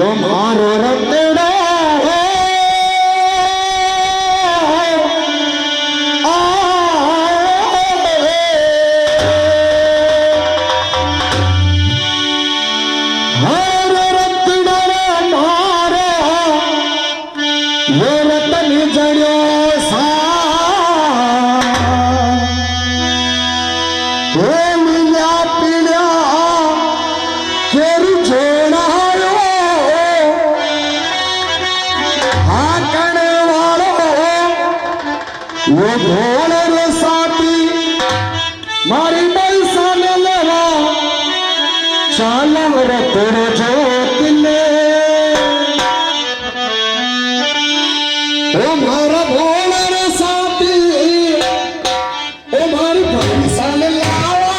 यो मारो रतड़ा वो ढोल रे साथी मारी पैसा ने लेवा चालम रे तेरे जो किले ओ मारा ढोल रे साथी ओ मारी पैसा ने लावा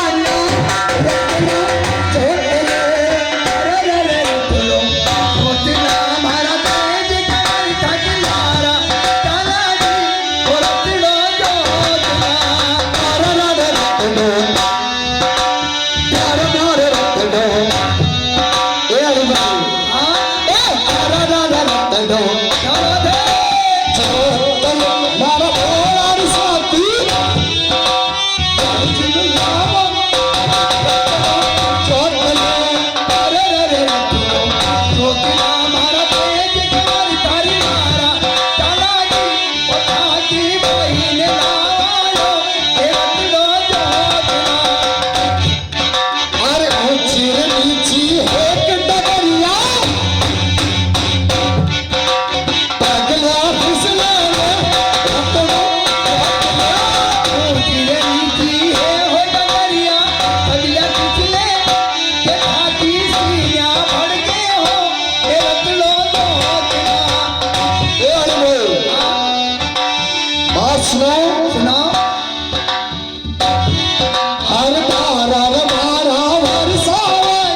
सुनाओ।